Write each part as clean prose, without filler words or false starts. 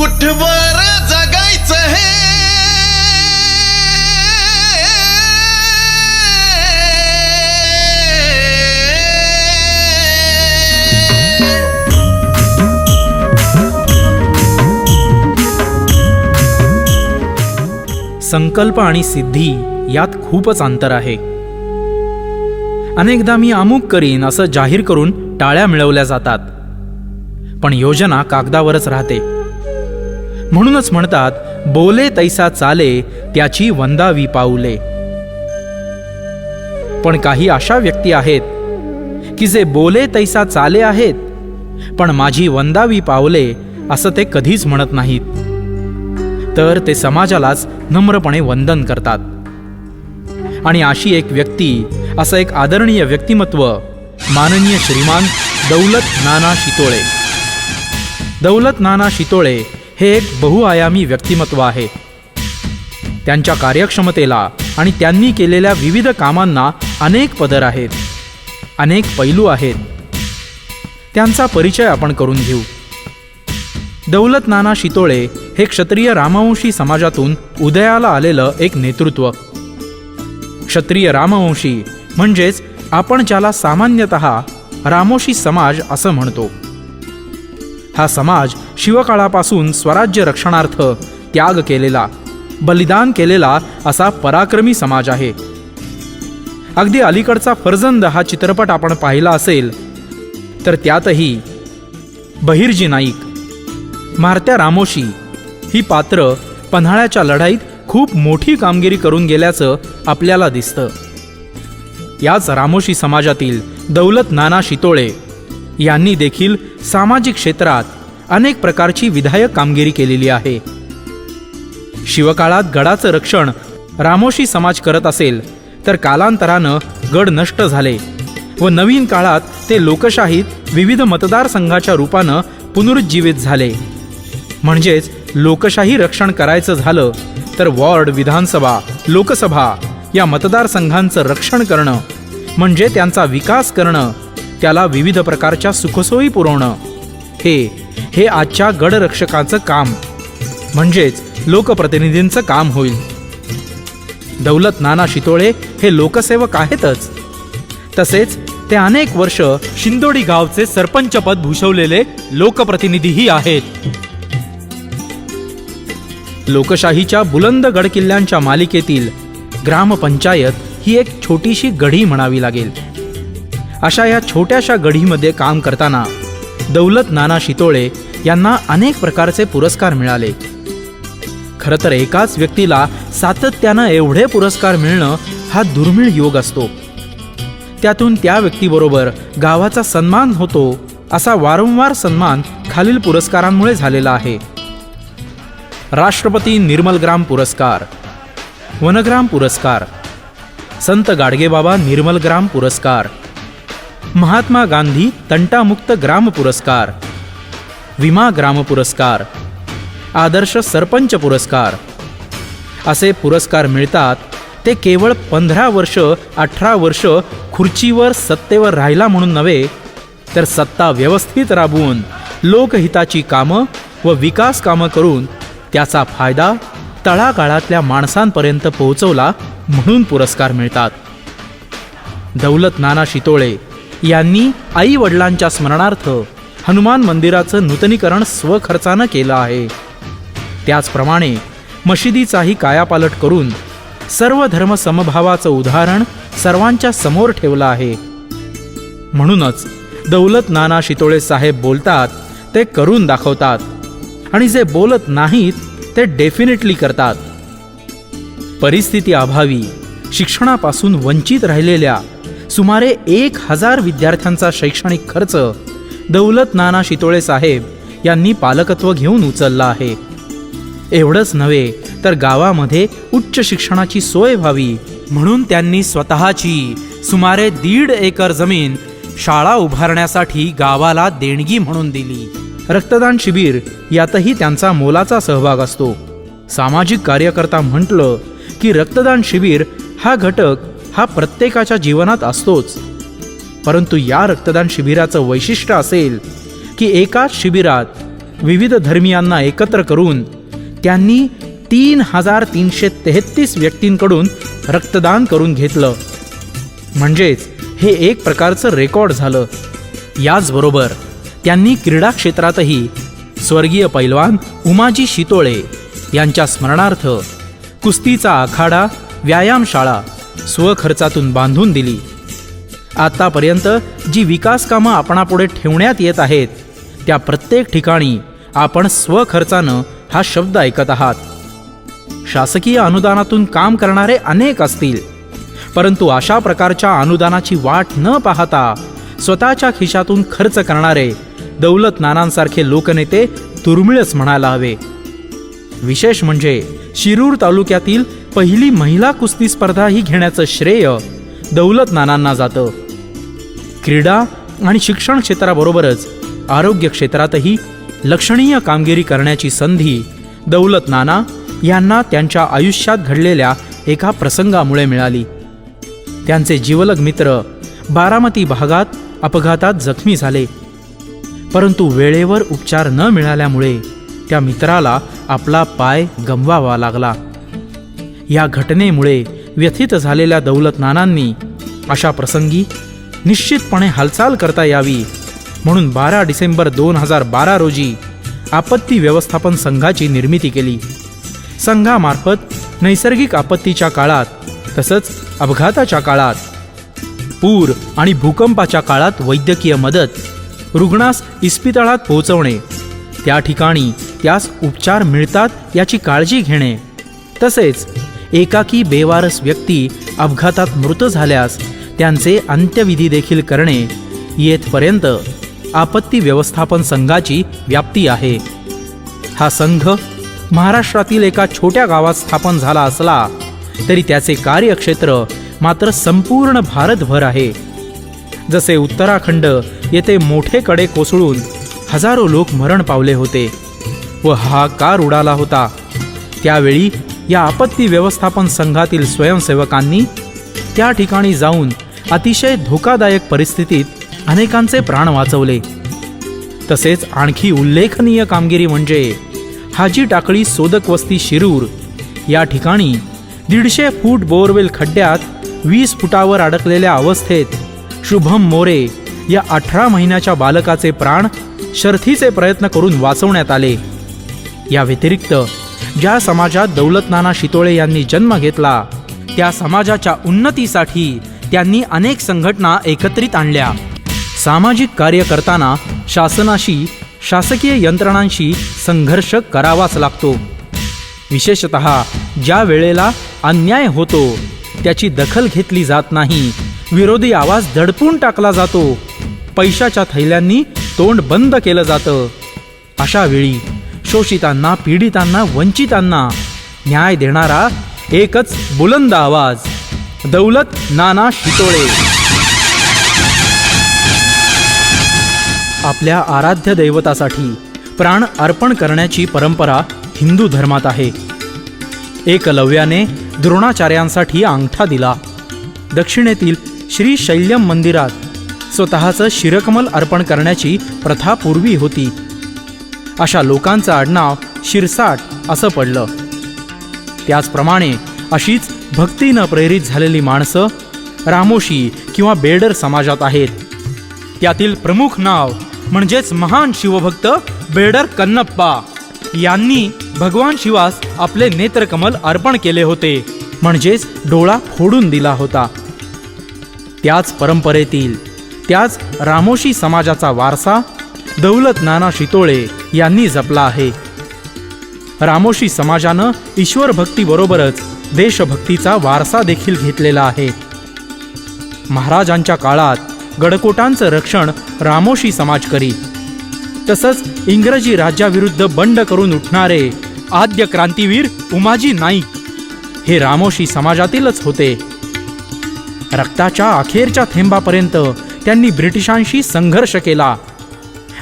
कुठवर जगायचं हे संकल्प आणि सिद्धी यात खूपच अंतर आहे. अनेकदा मी अमुक करीन असं जाहीर करून टाळ्या मिळवल्या जातात, पण योजना कागदावरच राहते. म्हणूनच म्हणतात, बोले तैसा चाले त्याची वंदावी पाऊले. पण काही अशा व्यक्ती आहेत की जे बोले तैसा चाले आहेत, पण माझी वंदावी पावले असं ते कधीच म्हणत नाहीत. तर ते समाजालाच नम्रपणे वंदन करतात. आणि अशी एक व्यक्ती, असं एक आदरणीय व्यक्तिमत्व माननीय श्रीमान दौलत नाना शितोळे. दौलत नाना शितोळे हे एक बहुआयामी व्यक्तिमत्व आहे. त्यांच्या कार्यक्षमतेला आणि त्यांनी केलेल्या विविध कामांना अनेक पदर आहेत, अनेक पैलू आहेत. त्यांचा परिचय आपण करून घेऊ. दौलत नाना शितोळे हे क्षत्रिय रामवंशी समाजातून उदयाला आलेलं एक नेतृत्व. क्षत्रिय रामवंशी म्हणजेच आपण ज्याला सामान्यतः रामोशी समाज असं म्हणतो. हा समाज शिवकाळापासून स्वराज्य रक्षणार्थ त्याग केलेला, बलिदान केलेला असा पराक्रमी समाज आहे. अगदी अलीकडचा फर्जंद हा चित्रपट आपण पाहिला असेल तर त्यातही बहिर्जी नाईक, मारत्या रामोशी ही पात्र पन्हाळ्याच्या लढाईत खूप मोठी कामगिरी करून गेल्याचं आपल्याला दिसतं. याच रामोशी समाजातील दौलत नाना शितोळे यांनी देखील सामाजिक क्षेत्रात अनेक प्रकारची विधायक कामगिरी केलेली आहे. शिवकाळात गडाचं रक्षण रामोशी समाज करत असेल तर कालांतरानं गड नष्ट झाले व नवीन काळात ते लोकशाहीत विविध मतदारसंघाच्या रूपानं पुनरुज्जीवित झाले. म्हणजेच लोकशाही रक्षण करायचं झालं तर वॉर्ड, विधानसभा, लोकसभा या मतदारसंघांचं रक्षण करणं म्हणजे त्यांचा विकास करणं, त्याला विविध प्रकारच्या सुखसोयी पुरवणं, हे आजच्या गडरक्षकाचं काम म्हणजेच लोकप्रतिनिधींचं काम होईल. दौलत नाना शितोळे हे लोकसेवक आहेतच, तसेच ते अनेक वर्ष शिंदोडी गावचे सरपंचपद भूषवलेले लोकप्रतिनिधीही आहेत. लोकशाहीच्या बुलंद गडकिल्ल्यांच्या मालिकेतील ग्रामपंचायत ही एक छोटीशी गढी म्हणावी लागेल. अशा या छोट्याशा गढीमध्ये काम करताना दौलत नाना शितोळे यांना अनेक प्रकारचे पुरस्कार मिळाले. खरं तर एकाच व्यक्तीला सातत्यानं एवढे पुरस्कार मिळणं हा दुर्मिळ योग असतो. त्यातून त्या व्यक्तीबरोबर गावाचा सन्मान होतो, असा वारंवार सन्मान खालील पुरस्कारांमुळे झालेला आहे. राष्ट्रपती निर्मलग्राम पुरस्कार, वनग्राम पुरस्कार, संत गाडगेबाबा निर्मलग्राम पुरस्कार, महात्मा गांधी तंटामुक्त ग्राम पुरस्कार, विमा ग्राम पुरस्कार, आदर्श सरपंच पुरस्कार असे पुरस्कार मिळतात. ते केवळ 15 वर्ष 18 वर्ष खुर्चीवर सत्तेवर राहिला म्हणून नव्हे, तर सत्ता व्यवस्थित राबवून लोकहिताची कामं व विकास कामं करून त्याचा फायदा तळागाळातल्या माणसांपर्यंत पोहोचवला म्हणून पुरस्कार मिळतात. दौलत नाना शितोळे यांनी आई वडिलांच्या स्मरणार्थ हनुमान मंदिराचं नूतनीकरण स्वखर्चानं केलं आहे. त्याचप्रमाणे मशिदीचाही कायापालट करून सर्व धर्म समभावाचं उदाहरण सर्वांच्या समोर ठेवलं आहे. म्हणूनच दौलत नाना शितोळे साहेब बोलतात ते करून दाखवतात, आणि जे बोलत नाहीत ते डेफिनेटली करतात. परिस्थिती अभावी शिक्षणापासून वंचित राहिलेल्या सुमारे 1000 विद्यार्थ्यांचा शैक्षणिक खर्च दौलत नाना शितोळे साहेब यांनी पालकत्व घेऊन उचलला आहे. एवढंच नव्हे तर गावामध्ये उच्च शिक्षणाची सोय व्हावी म्हणून त्यांनी स्वतःची सुमारे 1.5 एकर जमीन शाळा उभारण्यासाठी गावाला देणगी म्हणून दिली. रक्तदान शिबिर यातही त्यांचा मोलाचा सहभाग असतो. सामाजिक कार्यकर्ता म्हटलं की रक्तदान शिबिर हा घटक हा प्रत्येकाच्या जीवनात असतोच. परंतु या रक्तदान शिबिराचं वैशिष्ट्य असेल की एकाच शिबिरात विविध धर्मियांना एकत्र करून त्यांनी 3,333 व्यक्तींकडून रक्तदान करून घेतलं. म्हणजेच हे एक प्रकारचं रेकॉर्ड झालं. याचबरोबर त्यांनी क्रीडा क्षेत्रातही स्वर्गीय पैलवान उमाजी शितोळे यांच्या स्मरणार्थ कुस्तीचा आखाडा, व्यायामशाळा स्वखर्चातून बांधून दिली. आतापर्यंत जी विकास कामं आपणापुढे ठेवण्यात येत आहेत त्या प्रत्येक ठिकाणी आपण स्वखर्चानं हा शब्द ऐकत आहात. शासकीय अनुदानातून काम करणारे अनेक असतील, परंतु अशा प्रकारच्या अनुदानाची वाट न पाहता स्वतःच्या खिशातून खर्च करणारे दौलत नानांसारखे लोकनेते दुर्मिळच म्हणायला हवे. विशेष म्हणजे शिरूर तालुक्यातील पहिली महिला कुस्ती स्पर्धा ही घेण्याचं श्रेय दौलत नानांना जातं. क्रीडा आणि शिक्षण क्षेत्राबरोबरच आरोग्य क्षेत्रातही लक्षणीय कामगिरी करण्याची संधी दौलत नाना यांना त्यांच्या आयुष्यात घडलेल्या एका प्रसंगामुळे मिळाली. त्यांचे जिवलग मित्र बारामती भागात अपघातात जखमी झाले, परंतु वेळेवर उपचार न मिळाल्यामुळे त्या मित्राला आपला पाय गमवावा लागला. या घटनेमुळे व्यथित झालेल्या दौलत नानांनी अशा प्रसंगी निश्चितपणे हालचाल करता यावी म्हणून 12 डिसेंबर 2012 रोजी आपत्ती व्यवस्थापन संघाची निर्मिती केली. संघामार्फत नैसर्गिक आपत्तीच्या काळात तसंच अपघाताच्या काळात, पूर आणि भूकंपाच्या काळात वैद्यकीय मदत, रुग्णास इस्पितळात पोहोचवणे, त्या ठिकाणी त्यास उपचार मिळतात याची काळजी घेणे, तसेच एकाकी बेवारस व्यक्ती अपघातात मृत झाल्यास त्यांचे अंत्यविधी देखील करणे येथपर्यंत आपत्ती व्यवस्थापन संघाची व्याप्ती आहे. हा संघ महाराष्ट्रातील एका छोट्या गावात स्थापन झाला असला तरी त्याचे कार्यक्षेत्र मात्र संपूर्ण भारतभर आहे. जसे उत्तराखंड येथे मोठे कडे कोसळून हजारो लोक मरण पावले होते व हाहाकार उडाला होता, त्यावेळी या आपत्ती व्यवस्थापन संघातील स्वयंसेवकांनी त्या ठिकाणी जाऊन अतिशय धोकादायक परिस्थितीत अनेकांचे प्राण वाचवले. तसेच आणखी उल्लेखनीय कामगिरी म्हणजे हाजी टाकळी सोदक वस्ती शिरूर या ठिकाणी 150 फूट बोरवेल खड्ड्यात 20 फुटावर अडकलेल्या अवस्थेत शुभम मोरे या 18 महिन्याच्या बालकाचे प्राण शर्थीचे प्रयत्न करून वाचवण्यात आले. या व्यतिरिक्त ज्या समाजात दौलत नाना शितोळे यांनी जन्म घेतला त्या समाजाच्या उन्नतीसाठी त्यांनी अनेक संघटना एकत्रित आणल्या. सामाजिक कार्य करताना शासनाशी, शासकीय यंत्रणांशी संघर्ष करावाच लागतो. विशेषतः ज्या वेळेला अन्याय होतो त्याची दखल घेतली जात नाही, विरोधी आवाज दडपून टाकला जातो, पैशाच्या थैल्यांनी तोंड बंद केलं जातं, अशा वेळी शोषितांना, पीडितांना, वंचितांना न्याय देणारा एकच बुलंद आवाज, दौलत नाना शितोळे. आपल्या आराध्य दैवतासाठी प्राण अर्पण करण्याची परंपरा हिंदू धर्मात आहे. एकलव्याने द्रोणाचार्यांसाठी अंगठा दिला. दक्षिणेतील श्री शैल्यम मंदिरात स्वतःचं शिरकमल अर्पण करण्याची प्रथा पूर्वी होती. अशा लोकांचं आडनाव शिरसाट असं पडलं. त्याचप्रमाणे अशीच भक्तीनं प्रेरित झालेली माणसं रामोशी किंवा बेडर समाजात आहेत. त्यातील प्रमुख नाव म्हणजेच महान शिवभक्त बेडर कन्नप्पा यांनी भगवान शिवास आपले नेत्रकमल अर्पण केले होते, म्हणजेच डोळा फोडून दिला होता. त्याच परंपरेतील, त्याच रामोशी समाजाचा वारसा दौलत नाना शितोळे यांनी जपला आहे. रामोशी समाजानं ईश्वर भक्तीबरोबरच देशभक्तीचा वारसा देखील घेतलेला आहे. महाराजांच्या काळात गडकोटांचं रक्षण रामोशी समाज करी. तसंच इंग्रजी राज्याविरुद्ध बंड करून उठणारे आद्य क्रांतीवीर उमाजी नाईक हे रामोशी समाजातीलच होते. रक्ताच्या अखेरच्या थेंबापर्यंत त्यांनी ब्रिटिशांशी संघर्ष केला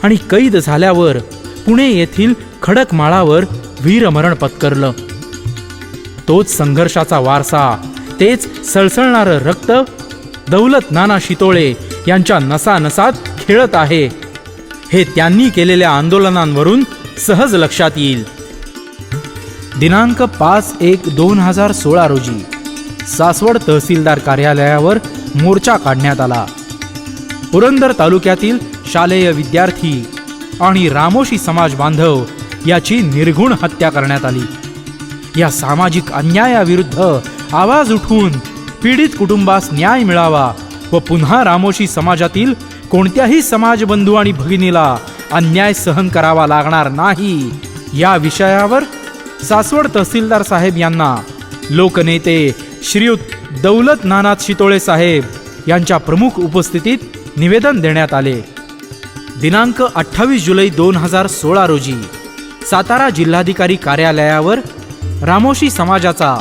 आणि कैद झाल्यावर पुणे येथील खडकमाळावर वीरमरण पत्करलं. तोच संघर्षाचा वारसा, तेच सळसळणारं रक्त दौलत नाना शितोळे यांच्या नसानसात खेळत आहे. हे त्यांनी केलेल्या आंदोलनांवरून सहज लक्षात येईल. दिनांक 5/1/2016 रोजी सासवड तहसीलदार कार्यालयावर मोर्चा काढण्यात आला. पुरंदर तालुक्यातील शालेय विद्यार्थी आणि रामोशी समाज बांधव याची निर्घुण हत्या करण्यात आली. या सामाजिक अन्यायाविरुद्ध आवाज उठवून पीडित कुटुंबास न्याय मिळावा व पुन्हा रामोशी समाजातील कोणत्याही समाजबंधू आणि भगिनीला अन्याय सहन करावा लागणार नाही या विषयावर सासवड तहसीलदार साहेब यांना लोकनेते श्रीयुत दौलत नानाथ शितोळे साहेब यांच्या प्रमुख उपस्थितीत निवेदन देण्यात आले. दिनांक 28 जुलै 2016 रोजी सातारा जिल्हाधिकारी कार्यालयावर रामोशी समाजाचा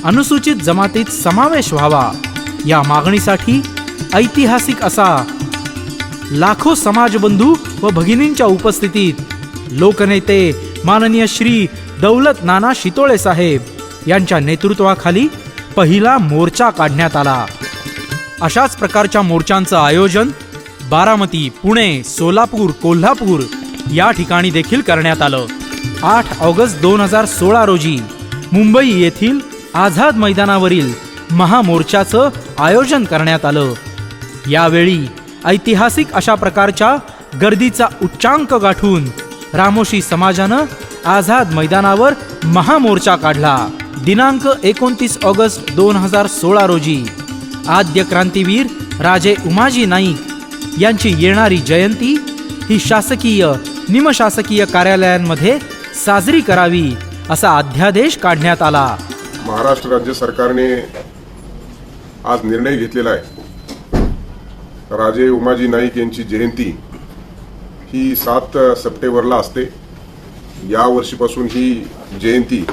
अनुसूचित जमातीत समावेश व्हावा या मागणीसाठी ऐतिहासिक असा लाखो समाजबंधू व भगिनींच्या उपस्थितीत लोकनेते माननीय श्री दौलत नाना शितोळे साहेब यांच्या नेतृत्वाखाली पहिला मोर्चा काढण्यात आला. अशाच प्रकारच्या मोर्चांचं आयोजन बारामती, पुणे, सोलापूर, कोल्हापूर या ठिकाणी देखील करण्यात आलं. 8 ऑगस्ट 2016 रोजी मुंबई येथील आझाद मैदानावरील महामोर्चाचं आयोजन करण्यात आलं. यावेळी ऐतिहासिक अशा प्रकारच्या गर्दीचा उच्चांक गाठून रामोशी समाजानं आझाद मैदानावर महामोर्चा काढला. दिनांक 29 ऑगस्ट 2016 रोजी आद्य क्रांतीवीर राजे उमाजी नाईक यांची येणारी जयंती ही शासकीय निमशासकीय कार्यालयांमध्ये साजरी करावी असा अध्यादेश काढण्यात आला. महाराष्ट्र राज्य सरकारने आज निर्णय घेतलेला आहे. राजे उमाजी नाईक यांची जयंती ही 7 सप्टेंबरला असते. या वर्षीपासून ही जयंती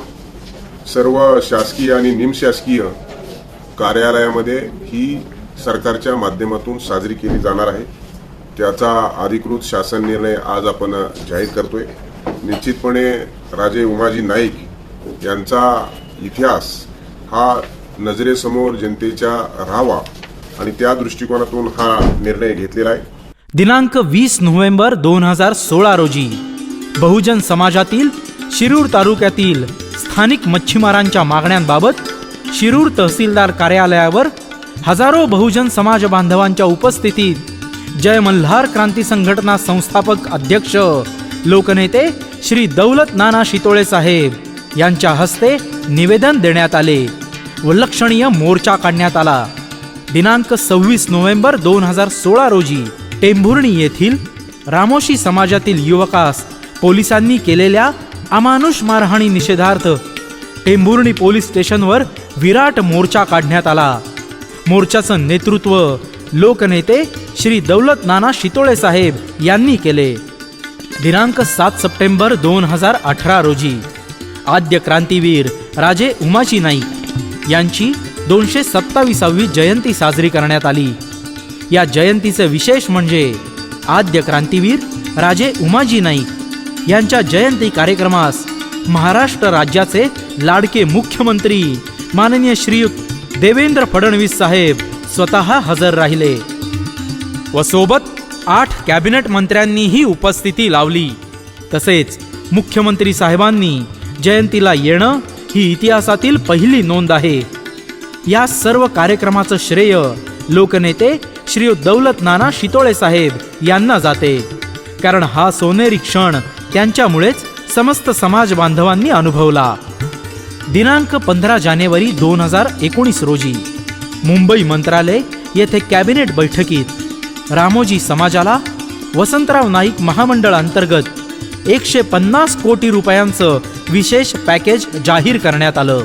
सर्व शासकीय आणि निमशासकीय कार्यालयामध्ये ही सरकारच्या माध्यमातून साजरी केली जाणार आहे. त्याचा अधिकृत शासन निर्णय आज आपण जाहीर करतोय. निश्चितपणे राजे उमाजी नाईक यांचा इतिहास हा नजरेसमोर जनतेच्या राहावा आणि त्या दृष्टिकोनातून हा निर्णय घेतलेला आहे. दिनांक 20 नोव्हेंबर 2016 रोजी बहुजन समाजातील शिरूर तालुक्यातील स्थानिक मच्छीमारांच्या मागण्यांबाबत शिरूर तहसीलदार कार्यालयावर हजारो बहुजन समाज बांधवांच्या उपस्थितीत जय मल्हार क्रांती संघटना संस्थापक अध्यक्ष लोकनेते श्री दौलत नाना शितोळे साहेब यांच्या हस्ते निवेदन देण्यात आले व लक्षणीय मोर्चा काढण्यात आला. दिनांक 26 नोव्हेंबर 2016 रोजी टेंभुर्णी येथील रामोशी समाजातील युवकास पोलिसांनी केलेल्या अमानुष मारहाणी निषेधार्थ टेंभुर्णी पोलीस स्टेशनवर विराट मोर्चा काढण्यात आला. मोर्चाचं नेतृत्व लोकनेते श्री दौलत नाना शितोळे साहेब यांनी केले. दिनांक 7 सप्टेंबर 2018 रोजी आद्य क्रांतीवीर राजे उमाजी नाईक यांची 227वी जयंती साजरी करण्यात आली. या जयंतीचे विशेष म्हणजे आद्य क्रांतीवीर राजे उमाजी नाईक यांच्या जयंती कार्यक्रमास महाराष्ट्र राज्याचे लाडके मुख्यमंत्री माननीय श्रीयुत देवेंद्र फडणवीस साहेब स्वतः हजर राहिले व सोबत 8 कॅबिनेट मंत्र्यांनीही उपस्थिती लावली. तसेच मुख्यमंत्री साहेबांनी जयंतीला येणं ही इतिहासातील पहिली नोंद आहे. या सर्व कार्यक्रमाचं श्रेय लोकनेते श्रीयुत दौलत नाना शितोळे साहेब यांना जाते, कारण हा सोनेरी क्षण त्यांच्यामुळेच समस्त समाज बांधवांनी अनुभवला. दिनांक 15 जानेवारी 2019 रोजी मुंबई मंत्रालय येथे कॅबिनेट बैठकीत रामोजी समाजाला वसंतराव नाईक महामंडळ अंतर्गत 150 कोटी रुपयांचं विशेष पॅकेज जाहीर करण्यात आलं.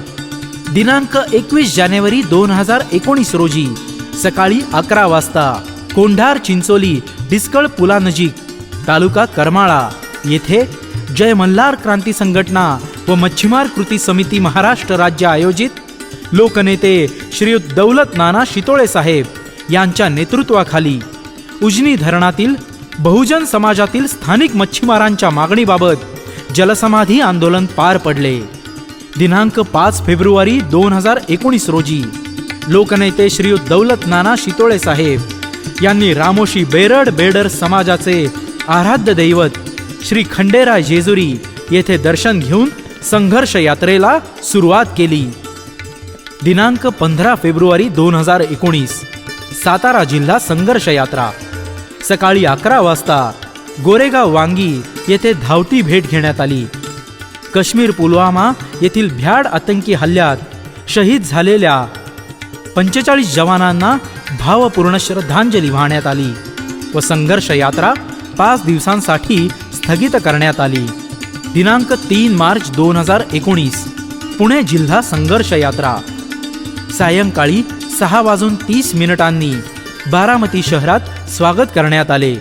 दिनांक 21 जानेवारी 2019 रोजी सकाळी 11 वाजता कोंढार चिंचोली डिस्कळ पुलानजीक तालुका करमाळा येथे जय मल्हार क्रांती संघटना व मच्छीमार कृती समिती महाराष्ट्र राज्य आयोजित लोकनेते श्रीयुत दौलत नाना शितोळे साहेब यांच्या नेतृत्वाखाली उजनी धरणातील बहुजन समाजातील स्थानिक मच्छीमारांच्या मागणीबाबत जलसमाधी आंदोलन पार पडले. दिनांक 5 फेब्रुवारी 2019 रोजी लोकनेते श्रीयुत दौलत नाना शितोळे साहेब यांनी रामोशी बेरड बेडर समाजाचे आराध्य दैवत श्री खंडेराय जेजुरी येथे दर्शन घेऊन संघर्ष यात्रेला सुरुवात केली. दिनांक 15 फेब्रुवारी 2019 सातारा जिल्हा संघर्ष यात्रा. सकाळी 11 वाजता गोरेगाव वांगी येथे धावती भेट घेण्यात आली. काश्मीर पुलवामा येथील भ्याड आतंकी हल्ल्यात शहीद झालेल्या 45 जवानांना भावपूर्ण श्रद्धांजली वाहण्यात आली व संघर्ष यात्रा 5 दिवसांसाठी स्थगित करण्यात आली. दिनांक 3 मार्च 2019 पुणे जिल्हा संघर्ष यात्रा. सायंकाळी 6:30 बारामती शहरात स्वागत करण्यात आले.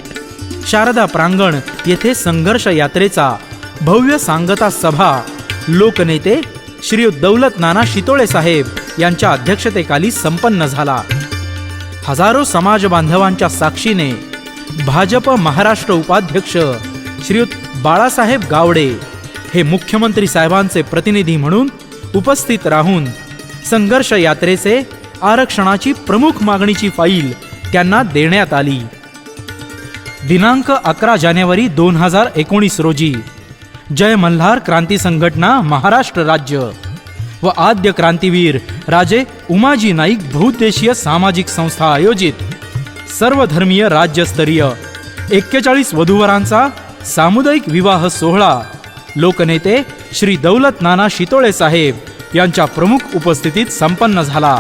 शारदा प्रांगण येथे संघर्ष यात्रेचा भव्य सांगता सभा लोकनेते श्री दौलत नाना शितोळे साहेब यांच्या अध्यक्षतेखाली संपन्न झाला. हजारो समाज बांधवांच्या साक्षीने भाजप महाराष्ट्र उपाध्यक्ष श्रीयुत बाळासाहेब गावडे हे मुख्यमंत्री साहेबांचे प्रतिनिधी म्हणून उपस्थित राहून संघर्ष यात्रेचे आरक्षणाची प्रमुख मागणीची फाईल त्यांना देण्यात आली. दिनांक 11 जानेवारी 2019 रोजी जय मल्हार क्रांती संघटना महाराष्ट्र राज्य व आद्य क्रांतीवीर राजे उमाजी नाईक बहुउद्देशीय सामाजिक संस्था आयोजित सर्वधर्मीय राज्यस्तरीय 41 वधूवरांचा सामुदायिक विवाह सोहळा लोकनेते श्री दौलत नाना शितोळे साहेब यांच्या प्रमुख उपस्थितीत संपन्न झाला.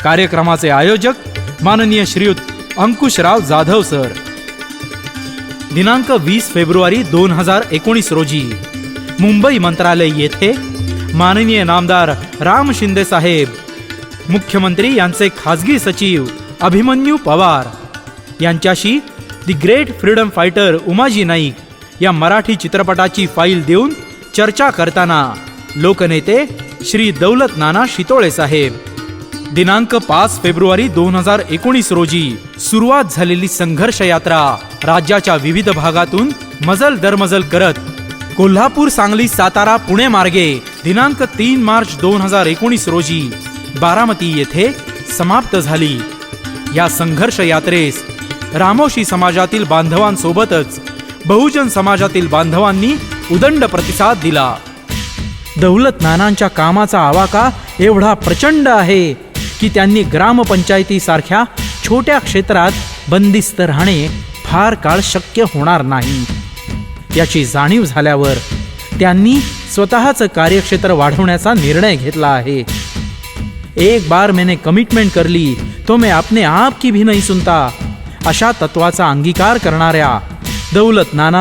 कार्यक्रमाचे आयोजक माननीय श्रीयुत अंकुशराव जाधव सर. दिनांक 20 फेब्रुवारी 2019 रोजी मुंबई मंत्रालय येथे माननीय नामदार राम शिंदे साहेब, मुख्यमंत्री यांचे खासगी सचिव अभिमन्यू पवार यांच्याशी the great freedom fighter Umaji Naik या मराठी चित्रपटाची फाईल देऊन चर्चा करताना लोकनेते श्री दौलत नाना शितोळे साहेब. दिनांक 5 फेब्रुवारी 2019 रोजी सुरुवात झालेली संघर्ष यात्रा राज्याच्या विविध भागातून मजल दरमजल करत कोल्हापूर, सांगली, सातारा, पुणे मार्गे दिनांक 3 मार्च 2019 रोजी बारामती येथे समाप्त झाली. या संघर्ष यात्रेस रामोशी समाजातील बांधवांसोबतच बहुजन समाजातील बांधवांनी उदंड प्रतिसाद दिला. दौलत नानांच्या कामाचा आवाका एवढा प्रचंड आहे की त्यांनी ग्रामपंचायतीसारख्या छोट्या क्षेत्रात बंदिस्त राहणे फार काळ शक्य होणार नाही याची जाणीव झाल्यावर त्यांनी स्वतःचं कार्यक्षेत्र वाढवण्याचा निर्णय घेतला आहे. एक बार मैंने कमिटमेंट कर ली तो मैं अपने आप की भी नहीं सुनता अशा तत्वाचा अंगीकार करणाऱ्या दौलत नाना